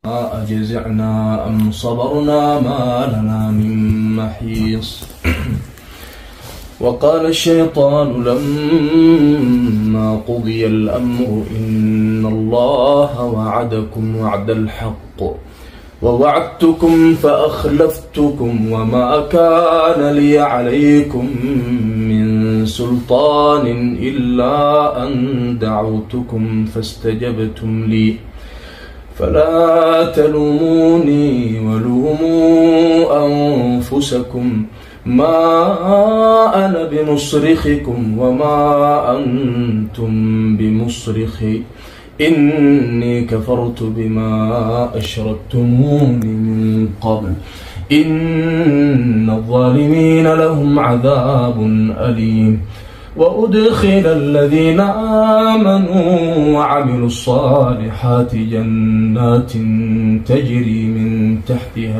أجزعنا أم صبرنا ما لنا من محيص. وقال الشيطان لما قضي الأمر إن الله وعدكم وعد الحق ووعدتكم فأخلفتكم وما كان لي عليكم من سلطان إلا أن دعوتكم فاستجبتم لي فلا تلوموني ولوموا أنفسكم ما أنا بمصرخكم وما أنتم بمصرخي إني كفرت بما أشركتموني من قبل إن الظالمين لهم عذاب أليم. وأدخل الذين آمنوا وعملوا الصالحات جنات تجري من تحتها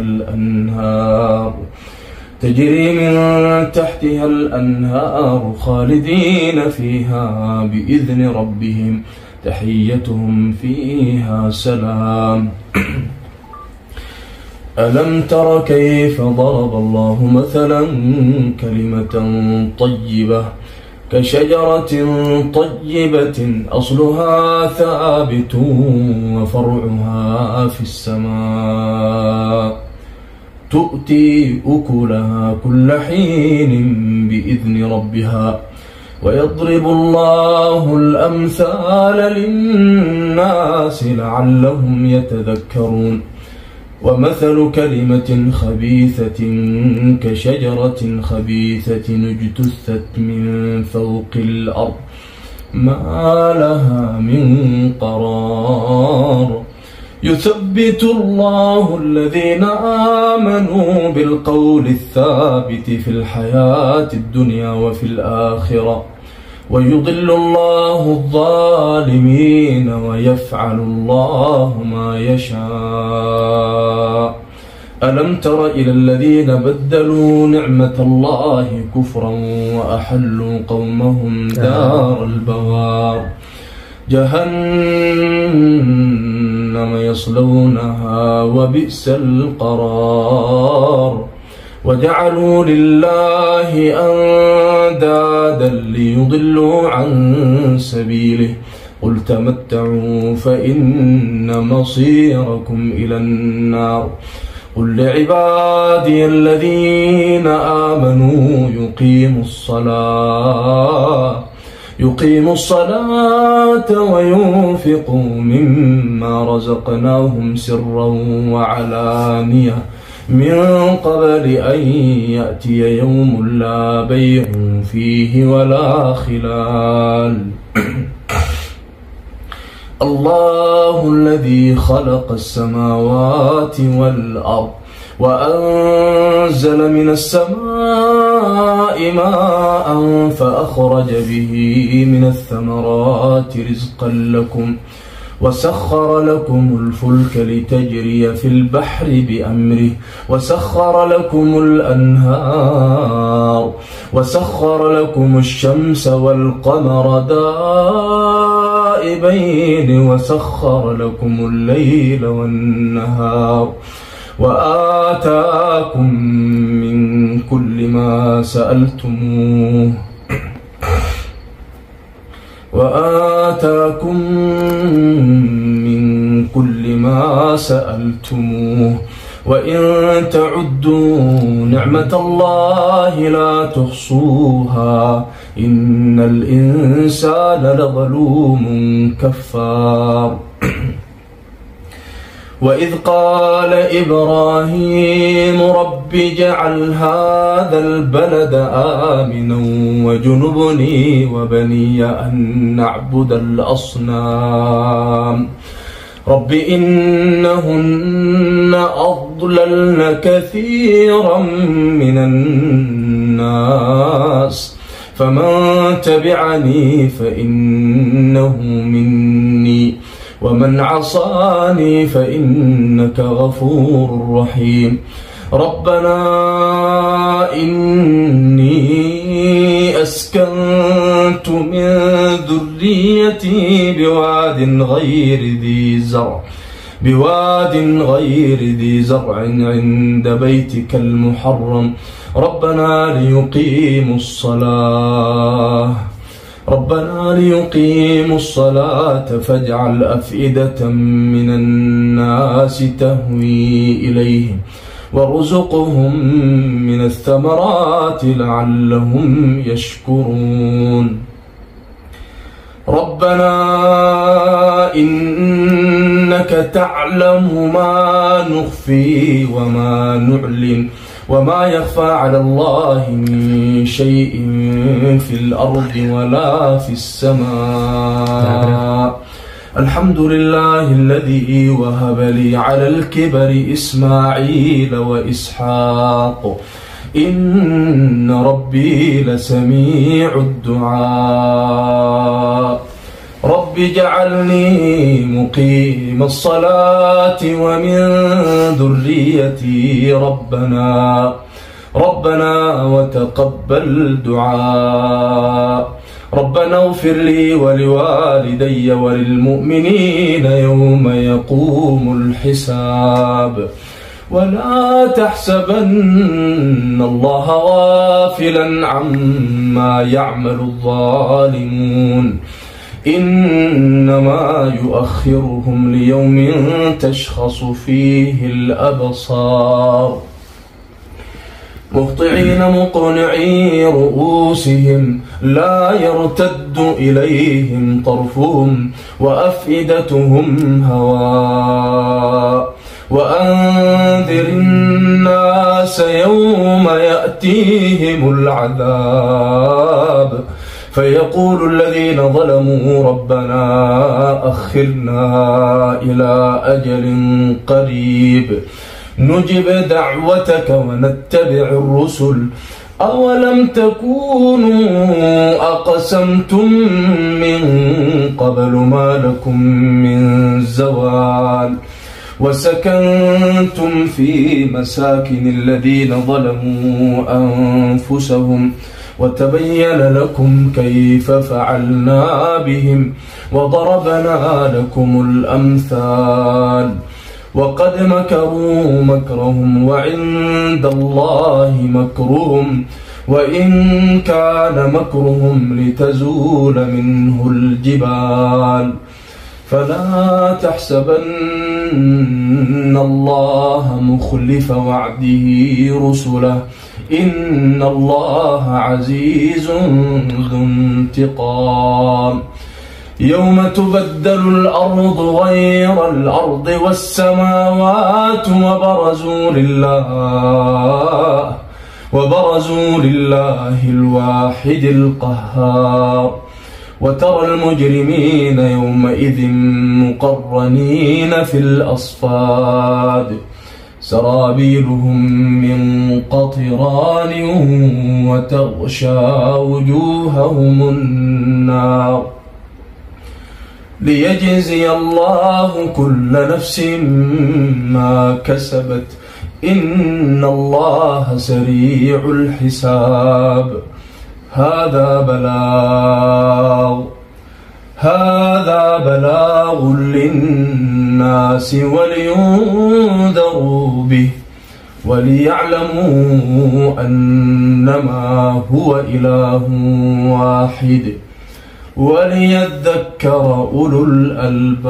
الأنهار خالدين فيها بإذن ربهم تحيتهم فيها سلام. ألم تر كيف ضرب الله مثلا كلمة طيبة كشجرة طيبة أصلها ثابت وفرعها في السماء تؤتي أكلها كل حين بإذن ربها ويضرب الله الأمثال للناس لعلهم يتذكرون. ومثل كلمة خبيثة كشجرة خبيثة اجتثت من فوق الأرض ما لها من قرار. يثبت الله الذين آمنوا بالقول الثابت في الحياة الدنيا وفي الآخرة ويضل الله الظالمين ويفعل الله ما يشاء. ألم تر إلى الذين بدلوا نعمة الله كفرا وأحلوا قومهم دار البوار جهنم يصلونها وبئس القرار. وجعلوا لله أندادا ليضلوا عن سبيله قل تمتعوا فإن مصيركم إلى النار. قل لعبادي الذين آمنوا يقيموا الصلاة وينفقوا مما رزقناهم سرا وعلانية من قبل أن يأتي يوم لا بيع فيه ولا خلال. الله الذي خلق السماوات والأرض وأنزل من السماء ماء فأخرج به من الثمرات رزقا لكم وسخر لكم الفلك لتجري في البحر بأمره وسخر لكم الأنهار وسخر لكم الشمس والقمر دائبين وسخر لكم الليل والنهار وآتاكم من كل ما سألتموه وإن تعدوا نعمة الله لا تحصوها إن الإنسان لظلوم كفار. وإذ قال إبراهيم رب اجعل هذا البلد آمنا وجنبني وبني أن نعبد الأصنام رب إنهن أضللن كثيرا من الناس فمن تبعني فإنه مني ومن عصاني فإنك غفور رحيم. ربنا إني أسكنت من ذريتي بواد غير ذي زرع بواد غير ذي زرع عند بيتك المحرم ربنا ليقيموا الصلاة فاجعل أفئدة من الناس تهوي إليهم وارزقهم من الثمرات لعلهم يشكرون ربنا إنك تعلم ما نخفي وما نعلن وما يخفى على الله من شيء في الأرض ولا في السماء الحمد لله الذي وهب لي على الكبر إسماعيل وإسحاق إن ربي لسميع الدعاء رب اجعلني مقيم الصلاة ومن ذريتي ربنا وتقبل دعاء ربنا اغفر لي ولوالدي وللمؤمنين يوم يقوم الحساب ولا تحسبن الله غافلا عما يعمل الظالمون إنما يؤخرهم ليوم تشخص فيه الأبصار مهطعين مقنعي رؤوسهم لا يرتد إليهم طرفهم وأفئدتهم هواء وأنذر الناس يوم يأتيهم العذاب فيقول الذين ظلموا ربنا أخرنا إلى أجل قريب نجب دعوتك ونتبع الرسل أولم تكونوا أقسمتم من قبل ما لكم من زوال وسكنتم في مساكن الذين ظلموا أنفسهم وتبين لكم كيف فعلنا بهم وضربنا لكم الأمثال وقد مكروا مكرهم وعند الله مكرهم وإن كان مكرهم لتزول منه الجبال فلا تحسبن الله مخلف وعده رسله إن الله عزيز ذو انتقام يوم تبدل الأرض غير الأرض والسماوات وبرزوا لله الواحد القهار وترى المجرمين يومئذ مقرنين في الأصفاد سرابيلهم من قطران وتغشى وجوههم النار ليجزي الله كل نفس ما كسبت إن الله سريع الحساب هذا بلاغ للناس ولينذروا به وليعلموا أنما هو إله واحد وليذكر أولو الألباب.